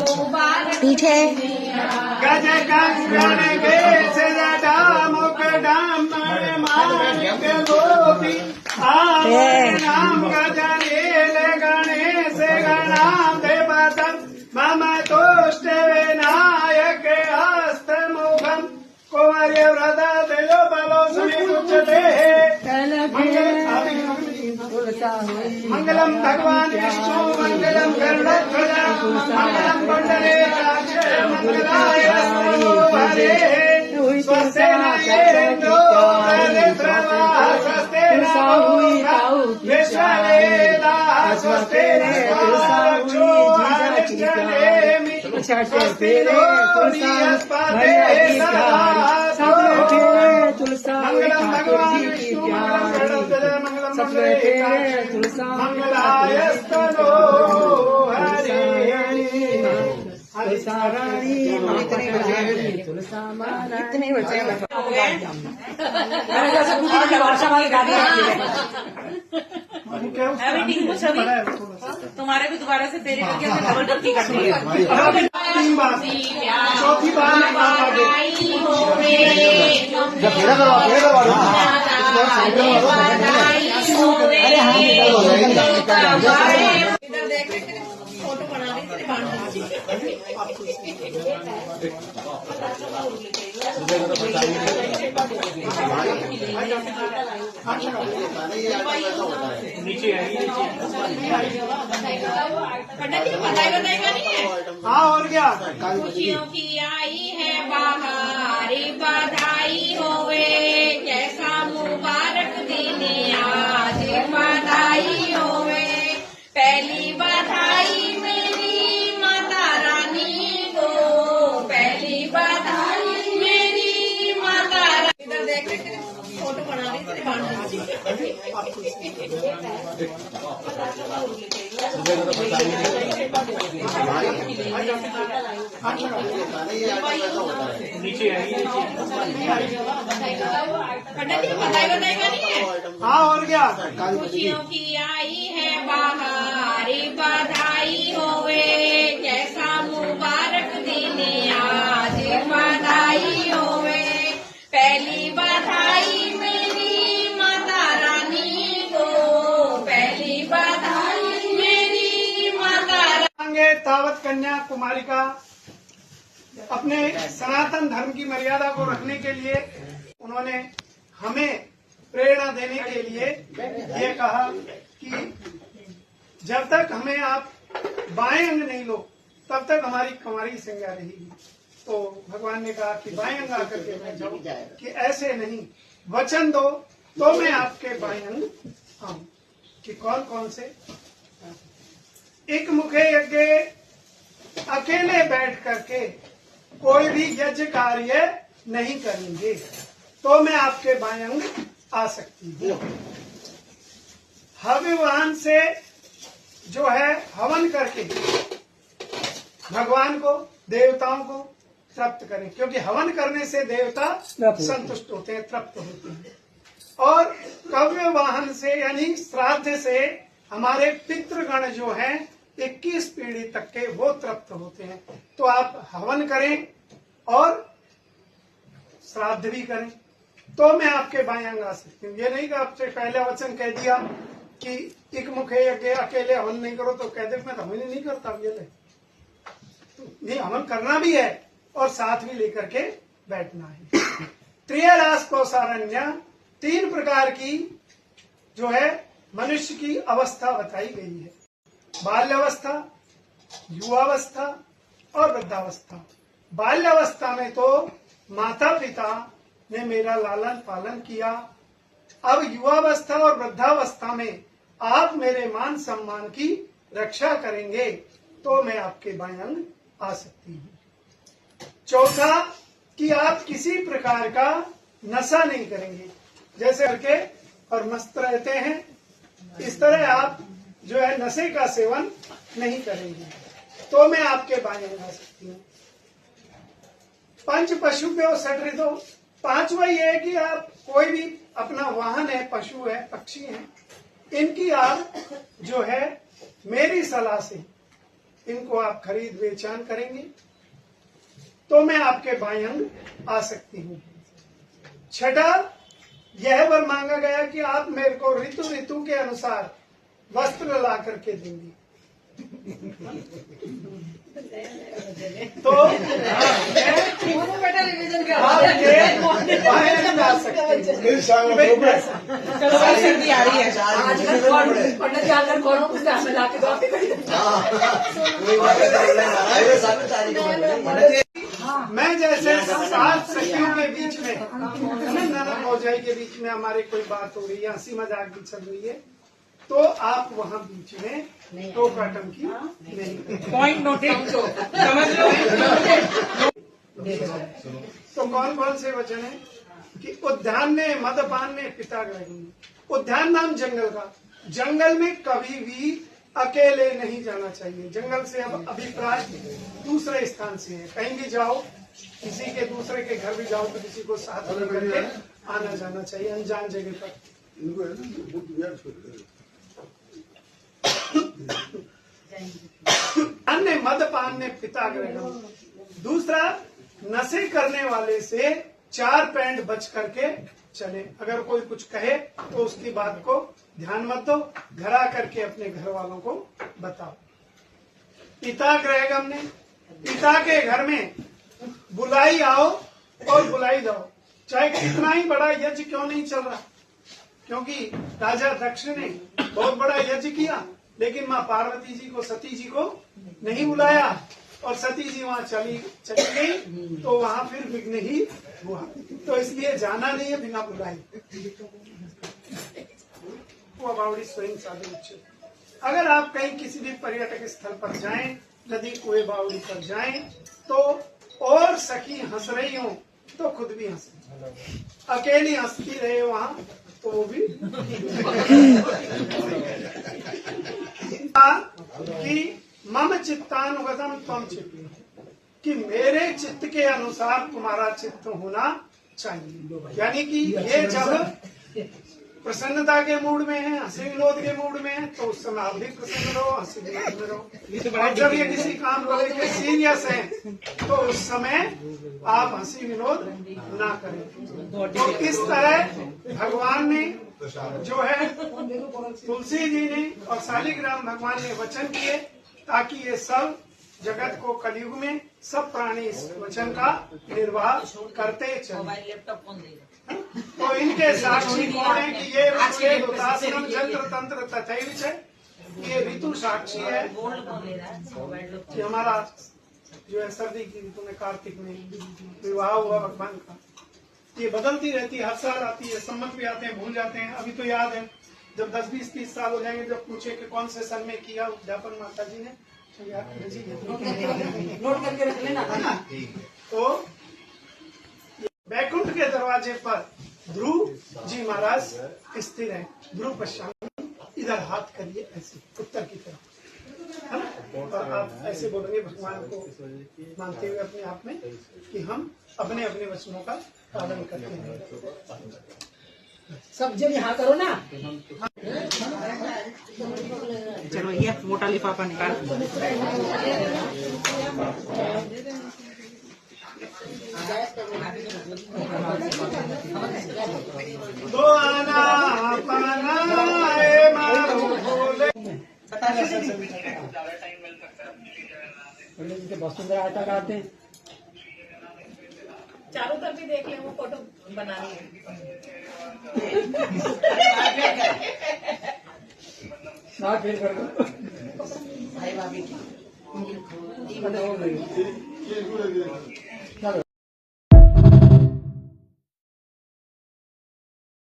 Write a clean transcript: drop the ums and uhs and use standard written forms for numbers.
पीठे गज कंगन के सजदा मुकदम मानिक गोपी नाम गजरेल गणेश गणाधिपतम् मम तुष्ट विनायक हस्तमुखम् कुमार्य व्रत तेजो बलो समीकुच्यते मंगलम भगवान विष्णु मंगलम गरुड़ध्वज मंगलम कुंडलेकाक्ष मंगलाय हरे स्वस्ति न इंद्रो वृत्रवाः स्वस्ति न विश्ववेदाः स्वस्ति नक्षो हरिश्चनेमि स्वस्ति नो बृहस्पतिः मंगलम भगवान विष्णु मंगलम गरुड़ध्वज मंगलम कुंडलेकाक्ष मंगलायस्तनो हरे हरिसारणी इतने बचे तुम्हारे भी दोबारा से तेरे करके डबल डबल करती है। चौथी बार फोटो बना दी बताएगा नहीं है। हाँ और क्या खुशियों की आई है बहारी बधाई होवे जैसा मुबारक दिन आज बधाई होवे पहली बधाई मेरी माता रानी को पहली बधाई मेरी माता रानी इधर देख फोटो बना दी बताएगा नहीं है। हाँ और क्या खुशियों की आई है बहारी बधाई होवे जैसा मुबारक दिन आज बधाई होवे पहली बधाई मेरी माता रानी को पहली बधाई मेरी माता रानी तावत कन्या कुमारी का अपने सनातन धर्म की मर्यादा को रखने के लिए उन्होंने हमें प्रेरणा देने के लिए ये कहा कि जब तक हमें आप बाएं अंग नहीं लो तब तक हमारी कुमारी संज्ञा रहेगी। तो भगवान ने कहा कि बाएं अंग आकर के मैं जाऊं कि ऐसे नहीं वचन दो तो मैं आपके बाएं अंग आऊं। कि कौन कौन से एक मुखे यज्ञ अकेले बैठ करके कोई भी यज्ञ कार्य नहीं करेंगे तो मैं आपके बाएं अंग आ सकती हूँ। हविवाहन से जो है हवन करके भगवान को देवताओं को तृप्त करें क्योंकि हवन करने से देवता संतुष्ट होते हैं तृप्त होते हैं। और कव्य वाहन से यानी श्राद्ध से हमारे पितृगण जो हैं 21 पीढ़ी तक के वो तृप्त होते हैं। तो आप हवन करें और श्राद्ध भी करें तो मैं आपके बाएं अंग आ सकती हूँ। ये नहीं कि आपसे पहला वचन कह दिया कि एक मुखे यज्ञ अकेले हवन नहीं करो तो कह दे मैं हवन नहीं करता ये ले नहीं हवन करना भी है और साथ भी लेकर के बैठना है। त्रियरास कोसारण्य 3 प्रकार की जो है मनुष्य की अवस्था बताई गई है। बाल्यावस्था युवावस्था और वृद्धावस्था। बाल्यावस्था में तो माता पिता ने मेरा लालन पालन किया। अब युवावस्था और वृद्धावस्था में आप मेरे मान सम्मान की रक्षा करेंगे तो मैं आपके बाएं अंग आ सकती हूँ। चौथा कि आप किसी प्रकार का नशा नहीं करेंगे जैसे करके और मस्त रहते हैं इस तरह आप जो है नशे का सेवन नहीं करेंगे तो मैं आपके बाएं अंग आ सकती हूँ। पंच पशु पे सट ऋतु। पांचवा ये है कि आप कोई भी अपना वाहन है पशु है पक्षी है इनकी आप जो है मेरी सलाह से इनको आप खरीद बेचान करेंगे तो मैं आपके बाएं अंग आ सकती हूँ। छठा, यह वर मांगा गया कि आप मेरे को ऋतु ऋतु के अनुसार वस्त्र ला करके देंगे। तो आपके बाएं अंग आ सकते हैं। चलो भाई सर्दी आ रही है, पंडित जी आकर कौन पूछता है, लाके दो मैं जैसे 7 सखियों के बीच में, ननद भौजाई के बीच में हमारे कोई बात हो रही है, हंसी मजाक भी चल रही है, तो आप वहाँ बीच में टोका टंकी नहीं। पॉइंट नोटेड, समझ लो। तो कौन कौन से वचन है कि उद्यान ने मदपान ने पिता ग्रह। उद्यान नाम जंगल का, जंगल में कभी भी अकेले नहीं जाना चाहिए। जंगल से अब अभिप्राय दूसरे स्थान से है। कहीं भी जाओ, किसी के दूसरे के घर भी जाओ तो किसी को साथ में करके आना जाना चाहिए, अनजान जगह पर। अन्य मदपान ने पिता ग्रह। दूसरा, नशे करने वाले से 4 पैंड बच करके चले। अगर कोई कुछ कहे तो उसकी बात को ध्यान मत दो, घर आ करके अपने घर वालों को बताओ। पिता गृहगम ने, पिता के घर में बुलाई आओ और बुलाई जाओ, चाहे कितना ही बड़ा यज्ञ क्यों नहीं चल रहा। क्योंकि राजा दक्ष ने बहुत बड़ा यज्ञ किया, लेकिन माँ पार्वती जी को, सती जी को नहीं बुलाया, और सती जी वहाँ चली गई, तो वहाँ फिर विघ्न ही हुआ। तो इसलिए जाना नहीं है बिना बुलाई। वो बावड़ी स्वयं साधु उच्च। अगर आप कहीं किसी भी पर्यटक स्थल पर जाएं, नदी कुएं बावड़ी पर जाएं, तो और सखी हंस रही हो तो खुद भी हंस, अकेली हंसती रहे वहाँ तो वो भी कि मम चित्तानुगतम त्वम चित्त, कि मेरे चित्त के अनुसार तुम्हारा चित्त होना चाहिए। यानी कि ये जब प्रसन्नता के मूड में है, हंसी विनोद के मूड में है, तो उस समय आप भी प्रसन्न रहो, हंसी विनोद में रहो। और जब ये किसी काम को लेकर सीरियस है तो उस समय आप हंसी विनोद ना करें। तो इस तरह भगवान ने जो है, तुलसी जी ने और शालिग्राम भगवान ने वचन किए, ताकि ये सब जगत को कलयुग में सब प्राणी इस वचन का निर्वाह करते चले। तो इनके साक्षी कौन है कि ये ऋतुतासनम जंत्र तंत्र तथैव च, ये ऋतु साक्षी है कि हमारा जो है सर्दी की ऋतु में, कार्तिक में विवाह हुआ भगवान का। ये बदलती रहती है, हर साल आती है, सम्मत भी आते हैं, भूल जाते हैं। अभी तो याद है, जब 10, 20, 30 साल हो जाएंगे, जब पूछे कि कौन से सन में किया उद्यापन माता जी ने, नोट करके रख लेना। तो बैकुंठ के दरवाजे पर ध्रुव जी महाराज स्थिर है। ध्रुव पश्चात इधर हाथ करिए, ऐसे उत्तर की तरफ, है ना? और आप ऐसे बोलेंगे भगवान को मानते हुए अपने आप में कि हम अपने अपने वचनों का पालन करते हैं। सब जब यहाँ करो ना। चलो ये मोटा लिफाफा निकाल। दो आना पाना मारो बोले। वसुंधरा आटा काटते हैं, चारों तरफ भी देख ले, वो फोटो बनानी है। भाई भाभी की